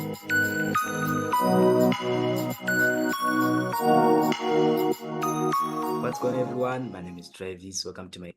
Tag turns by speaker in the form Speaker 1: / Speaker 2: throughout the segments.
Speaker 1: What's going on, everyone? My name is Travis. Welcome to my.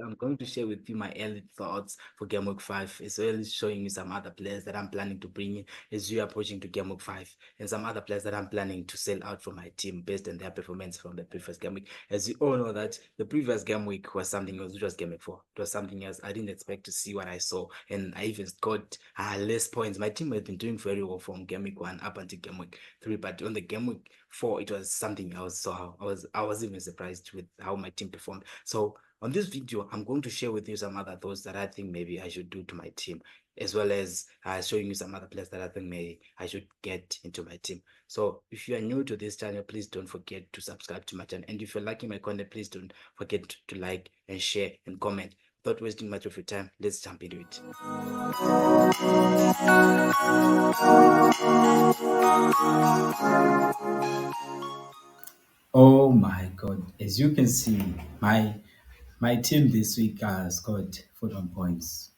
Speaker 1: I'm going to share with you my early thoughts for Gameweek 5, as well as showing you some other players that I'm planning to bring in as we are approaching to Gameweek 5, and some other players that I'm planning to sell out from my team based on their performance from the previous game week. As you all know, that the previous game week was something else, which was Gameweek 4. It was something else. I didn't expect to see what I saw, and I even got less points. My team has been doing very well from Gameweek 1 up until Gameweek 3, but on the Gameweek 4, it was something else. So I was even surprised with how my team performed. So on this video, I'm going to share with you some other thoughts that I think maybe I should do to my team, as well as showing you some other players that I think maybe I should get into my team. So if you are new to this channel, please don't forget to subscribe to my channel. And if you're liking my content, please don't forget to like and share and comment. Without wasting much of your time, let's jump into it.
Speaker 2: Oh my God! As you can see, my team this week scored 41 points,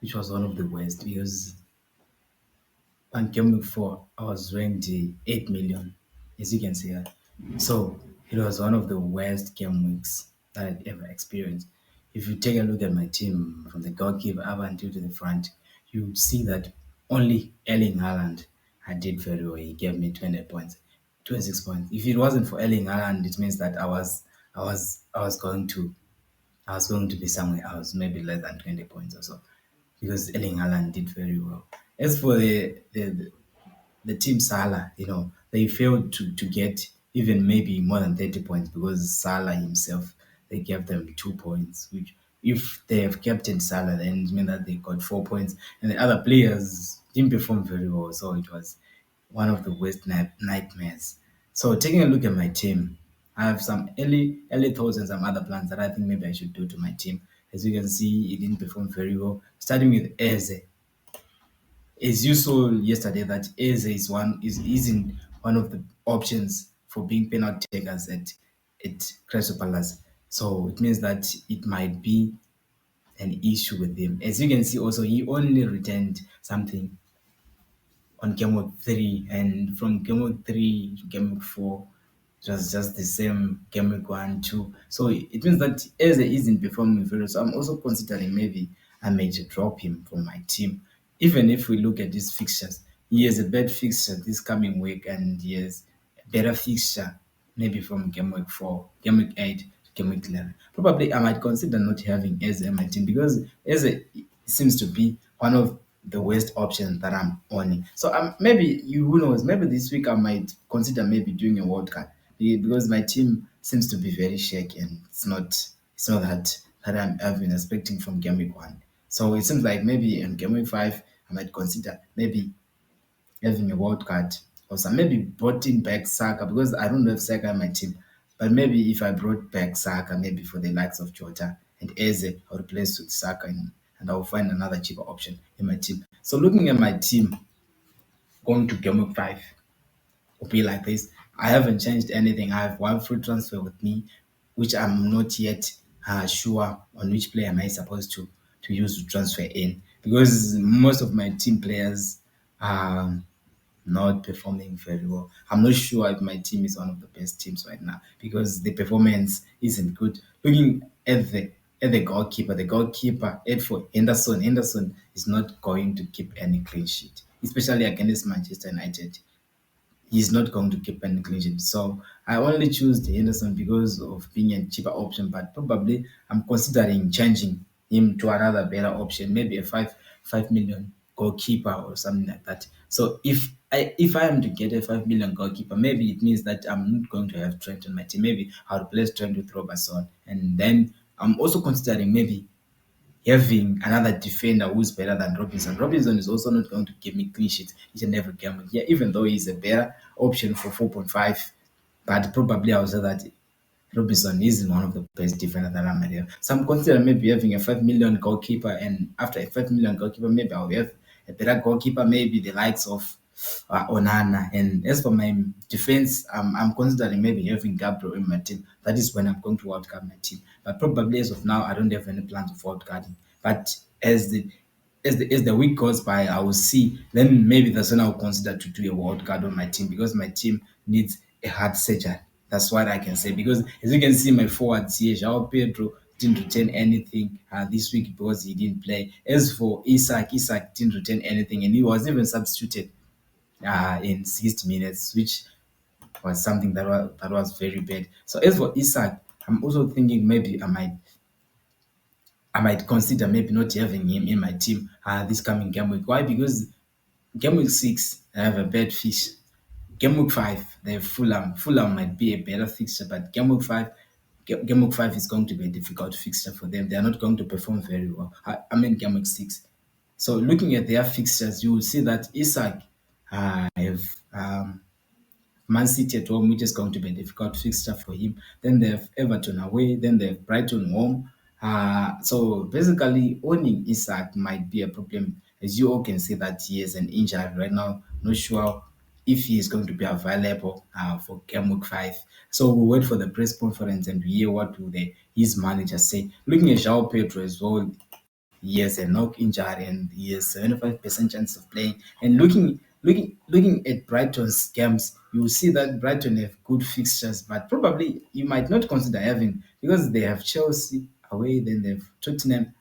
Speaker 2: which was one of the worst because on Game Week 4 I was ranked 8 million, as you can see. So it was one of the worst game weeks that I'd ever experienced. If you take a look at my team from the goalkeeper up until to the front, you see that only Erling Haaland I did very well. He gave me 20 points, 26 points. If it wasn't for Erling Haaland, it means that I was going to be somewhere else, maybe less than 20 points or so, because Erling Haaland did very well. As for the team Salah, they failed to get even maybe more than 30 points because Salah himself, they gave them 2 points, which if they have captained Salah, then it means that they got 4 points. And the other players didn't perform very well. So it was one of the worst nightmares. So taking a look at my team, I have some early thoughts and some other plans that I think maybe I should do to my team. As you can see, it didn't perform very well. Starting with Eze, as you saw yesterday, that Eze isn't one of the options for being penalty takers at Crystal Palace. So it means that it might be an issue with him. As you can see, also he only returned something on Game Week 3, and from Game Week 3 to Game Week 4, it was just the same Game Week 1, 2. So it means that Eze isn't performing very well. So I'm also considering maybe I may drop him from my team. Even if we look at these fixtures, he has a bad fixture this coming week, and he has a better fixture maybe from Game Week 4, Game Week 8 to Game Week 11. Probably I might consider not having Eze in my team because Eze seems to be one of the worst options that I'm owning. So maybe who knows? Maybe this week I might consider maybe doing a World Cup because my team seems to be very shaky, and it's not I've been expecting from Game Week 1. So it seems like maybe in Game Week 5 I might consider maybe having a wild card or some, maybe brought in back Saka because I don't have Saka in my team. But maybe if I brought back Saka, maybe for the likes of Jota and Eze, I'll replace with Saka, and I'll find another cheaper option in my team. So looking at my team going to Game Week 5 will be like this. I haven't changed anything. I have one free transfer with me, which I'm not yet sure on which player am I supposed to use to transfer in because most of my team players are not performing very well. I'm not sure if my team is one of the best teams right now because the performance isn't good. Looking at the goalkeeper, for Henderson. Henderson is not going to keep any clean sheet, especially against Manchester United. He's not going to keep any clean sheet. So I only choose the Henderson because of being a cheaper option, but probably I'm considering changing him to another better option, maybe a 5 million goalkeeper or something like that. So if I am to get a 5 million goalkeeper, maybe it means that I'm not going to have Trent on my team. Maybe I'll replace Trent with Robertson, and then I'm also considering maybe having another defender who's better than Robinson. Robinson is also not going to give me clean sheets each and every game. Yeah, even though he's a better option for 4.5, but probably I would say that Robinson isn't one of the best defenders that I might have. So I'm considering maybe having a 5 million goalkeeper, and after a 5 million goalkeeper, maybe I'll have a better goalkeeper, maybe the likes of Onana. And as for my defense, I'm considering maybe having Gabriel in my team. That is when I'm going to wildcard my team. But probably as of now, I don't have any plans of wildcarding. But as the as the week goes by, I will see. Then maybe that's when I'll consider to do a wild card on my team because my team needs a heart surgery. That's what I can say. Because as you can see, my forwards here, João Pedro didn't return anything this week because he didn't play. As for Isaac didn't return anything, and he was even substituted in 60 minutes, which was something that was very bad. So as for Isaac, I'm also thinking maybe I might consider maybe not having him in my team this coming game week. Why? Because game week 6, I have a bad fish. Game week 5, they have Fulham. Fulham might be a better fixture, but game week 5 is going to be a difficult fixture for them. They are not going to perform very well. I mean, game week 6. So looking at their fixtures, you will see that Isaac have Man City at home, which is going to be a difficult fixture for him. Then they have Everton away. Then they have Brighton home. So basically, owning Isak might be a problem. As you all can see that he is an injury right now. Not sure if he is going to be available for game week 5. So we'll wait for the press conference and hear what will his manager say. Looking at João Pedro as well, he has a knock injury and he has 75% chance of playing. And looking at Brighton's games, you will see that Brighton have good fixtures, but probably you might not consider having because they have Chelsea away, then they have Tottenham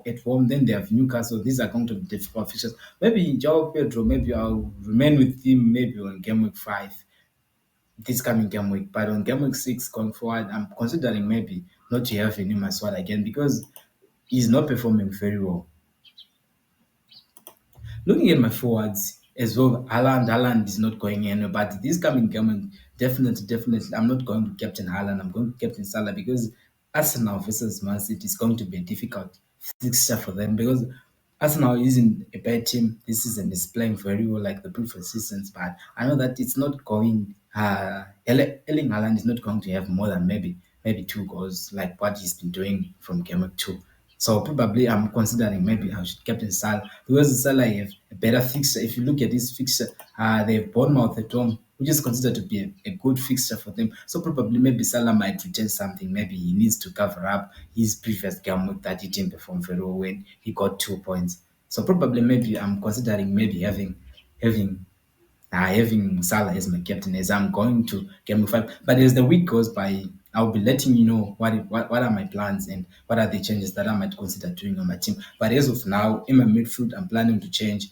Speaker 2: at home, then they have Newcastle. These are going to be difficult fixtures. Maybe João Pedro, maybe I'll remain with him maybe on game week 5 this coming game week. But on game week 6 going forward, I'm considering maybe not to have him in my squad again because he's not performing very well. Looking at my forwards as well, Haaland is not going anywhere. But this coming game, definitely, I'm not going to captain Haaland. I'm going to captain Salah because Arsenal versus Man City is going to be a difficult fixture for them because Arsenal isn't a bad team. This season is playing very well like the previous seasons, but I know that it's not going. Erling Haaland is not going to have more than maybe 2 goals like what he's been doing from game week 2. So probably I'm considering maybe I should captain Salah because Salah have a better fixture. If you look at this fixture, they have Bournemouth at home, which is considered to be a good fixture for them. So probably maybe Salah might return something. Maybe he needs to cover up his previous game with that he didn't perform very well when he got 2 points. So probably maybe I'm considering maybe having Salah as my captain as I'm going to game week 5. But as the week goes by, I'll be letting you know what are my plans and what are the changes that I might consider doing on my team. But as of now, in my midfield, I'm planning to change,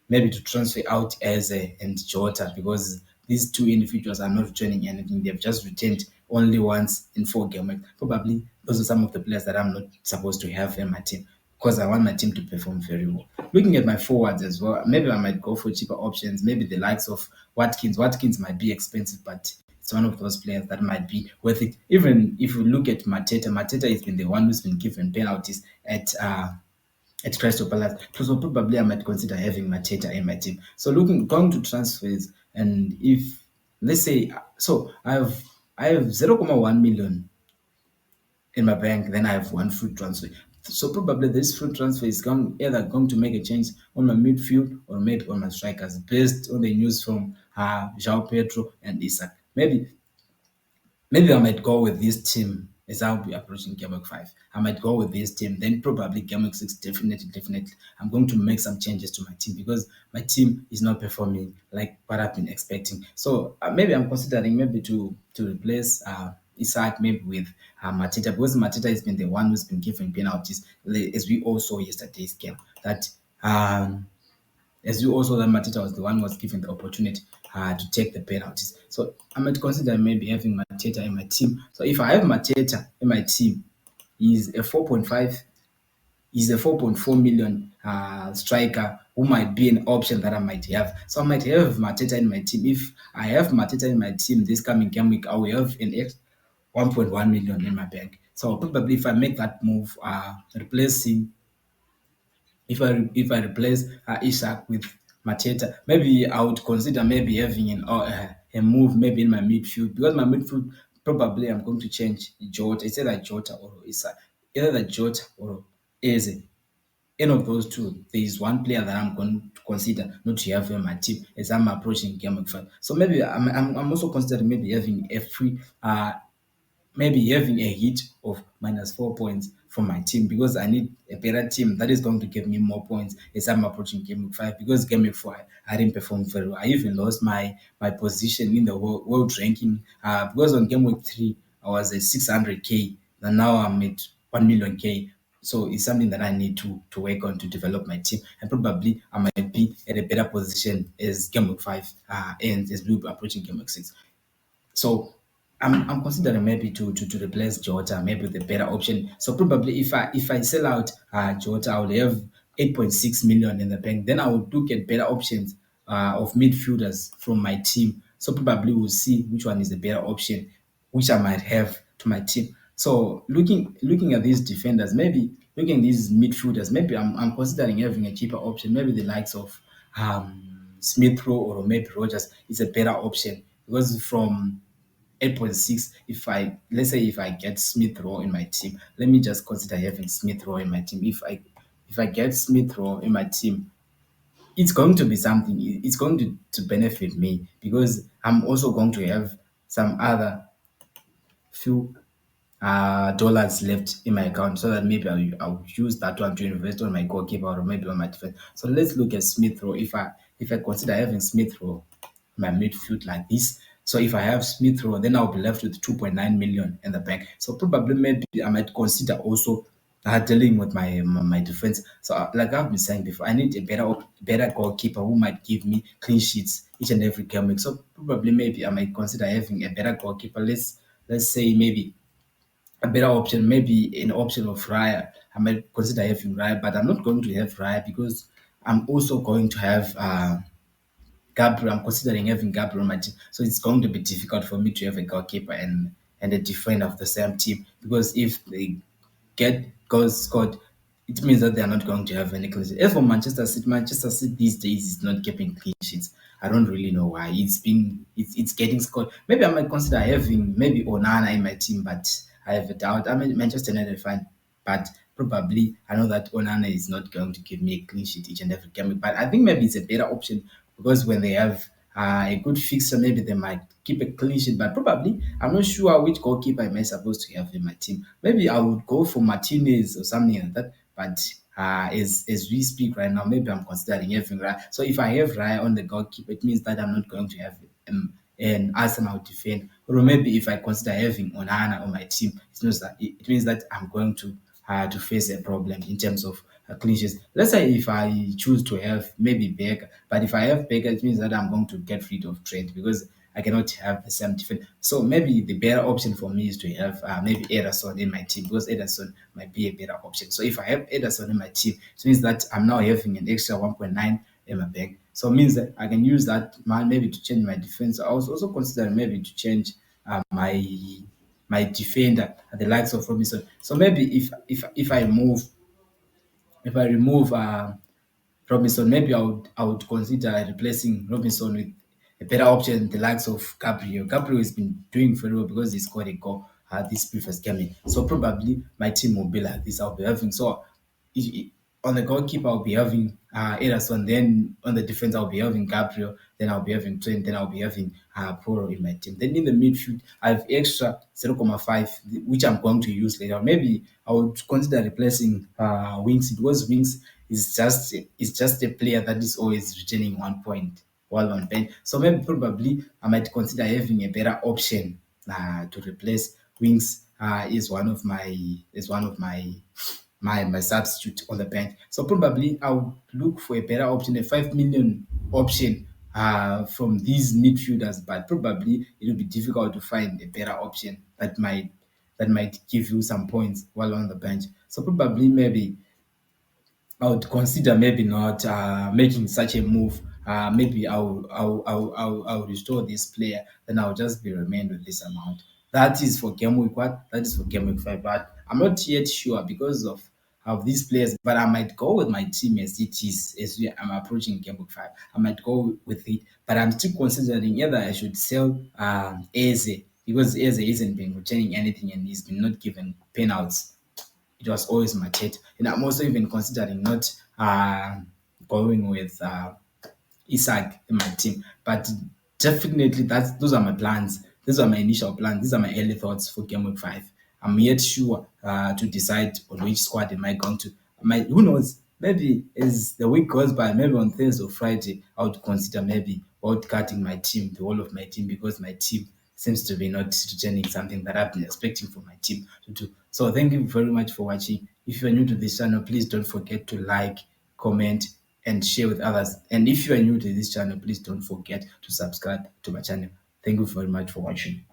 Speaker 2: maybe to transfer out Eze and Jota because these two individuals are not returning anything. They've just returned only once in 4 games. Probably those are some of the players that I'm not supposed to have in my team because I want my team to perform very well. Looking at my forwards as well, maybe I might go for cheaper options, maybe the likes of Watkins. Watkins might be expensive, but it's one of those players that might be worth it. Even if you look at Mateta has been the one who's been given penalties at Crystal Palace. So probably I might consider having Mateta in my team. So going to transfers, and if let's say so I have 0.1 million in my bank, then I have one free transfer. So probably this free transfer is either going to make a change on my midfield or maybe on my strikers based on the news from João Pedro and Isak. Maybe I might go with this team as I'll be approaching Game Week 5. I might go with this team. Then probably Game Week 6, definitely. I'm going to make some changes to my team because my team is not performing like what I've been expecting. So maybe I'm considering maybe to replace Isaac maybe with Mateta because Mateta has been the one who's been giving penalties as we all saw yesterday's game. That as you also that Mateta was the one who was given the opportunity to take the penalties. So I might consider maybe having Mateta in my team. So if I have Mateta in my team, he's a 4.5, he's a 4.4 million striker who might be an option that I might have. So I might have Mateta in my team. If I have Mateta in my team this coming game week, I will have an extra 1.1 million in my bank. So probably if I make that move, replacing if I replace Ishak with Mateta, maybe I would consider maybe having a move maybe in my midfield because my midfield probably I'm going to change Jota. It's either Jota or Ishak, either Jota or Eze. Any of those two, there is one player that I'm going to consider not to have in my team as I'm approaching game week 5. So maybe I'm also considering maybe having a free maybe having a hit of -4 points from my team because I need a better team that is going to give me more points as I'm approaching game week 5 because game week 4 I didn't perform very well. I even lost my position in the world ranking because on game week 3 I was at 600k and now I'm at 1 million k. So it's something that I need to work on to develop my team, and probably I might be at a better position as game week 5 ends as we approaching game week 6. So I'm considering maybe to replace Jota, maybe with a better option. So probably if I sell out Jota, I will have 8.6 million in the bank. Then I will look at better options of midfielders from my team. So probably we'll see which one is the better option, which I might have to my team. So looking at these defenders, maybe looking at these midfielders, maybe I'm considering having a cheaper option, maybe the likes of Smith Rowe or maybe Rogers is a better option because from 8.6, if I let's say if I get Smith Rowe in my team, let me just consider having Smith Rowe in my team. If I get Smith Rowe in my team, it's going to be something. It's going to benefit me because I'm also going to have some other few dollars left in my account so that maybe I'll use that one to invest on my goalkeeper or maybe on my defense. So let's look at Smith Rowe. If I consider having Smith Rowe my midfield like this. So if I have Smith Rowe, then I'll be left with 2.9 million in the bank. So probably maybe I might consider also dealing with my defense. So like I've been saying before, I need a better goalkeeper who might give me clean sheets each and every game week. So probably maybe I might consider having a better goalkeeper. Let's say maybe a better option, maybe an option of Raya. I might consider having Raya, but I'm not going to have Raya because I'm also going to have Gabriel. I'm considering having Gabriel on my team. So it's going to be difficult for me to have a goalkeeper and a defender of the same team because if they get goals scored, it means that they are not going to have any clean sheets. As for Manchester City these days is not keeping clean sheets. I don't really know why. It's getting scored. Maybe I might consider having maybe Onana in my team, but I have a doubt. I mean Manchester United fine, but probably I know that Onana is not going to give me a clean sheet each and every game. But I think maybe it's a better option because when they have a good fixture, maybe they might keep a clean sheet. But probably, I'm not sure which goalkeeper am I supposed to have in my team. Maybe I would go for Martinez or something like that. But as we speak right now, maybe I'm considering having Raya. So if I have Raya on the goalkeeper, it means that I'm not going to have an Arsenal defender. Or maybe if I consider having Onana on my team, it means that I'm going to face a problem in terms of clean sheets. Let's say if I choose to have maybe Baker, but if I have Baker, it means that I'm going to get rid of Trent because I cannot have the same defense. So maybe the better option for me is to have maybe Ederson in my team because Ederson might be a better option. So if I have Ederson in my team, it means that I'm now having an extra 1.9 in my bank. So it means that I can use that man maybe to change my defense. I was also considering maybe to change my defender at the likes of Robinson. So maybe if I remove Robinson, maybe I would consider replacing Robinson with a better option, the likes of Gabriel. Gabriel has been doing very well because he scored a goal this previous game. So probably my team will be like this. I'll be having on the goalkeeper I'll be having Ederson. Then on the defense I'll be having Gabriel. Then I'll be having Trent. Then I'll be having Poro in my team. Then in the midfield I have extra 0.5 which I'm going to use later. Maybe I would consider replacing Wings because Wings is just a player that is always returning 1 point while on bench. So maybe probably I might consider having a better option to replace Wings is one of my substitute on the bench. So probably I would look for a better option, a 5 million option from these midfielders, but probably it will be difficult to find a better option that might give you some points while on the bench. So probably maybe I would consider maybe not making such a move. Maybe I'll restore this player, then I'll just be remain with this amount. That is for game week what? That is for game week 5. But I'm not yet sure because of these players. But I might go with my team as it is I'm approaching game week 5. I might go with it, but I'm still considering whether I should sell Eze because Eze isn't been returning anything and he's been not given penalties. It was always Mateta. And I'm also even considering not going with Isaac in my team. But definitely those are my plans. These are my initial plans. These are my early thoughts for Game Week 5. I'm yet sure to decide on which squad am I going to. Who knows? Maybe as the week goes by, maybe on Thursday or Friday, I would consider maybe cutting my team, the whole of my team, because my team seems to be not returning something that I've been expecting from my team to do. So thank you very much for watching. If you're new to this channel, please don't forget to like, comment, and share with others. And if you are new to this channel, please don't forget to subscribe to my channel. Thank you very much for watching.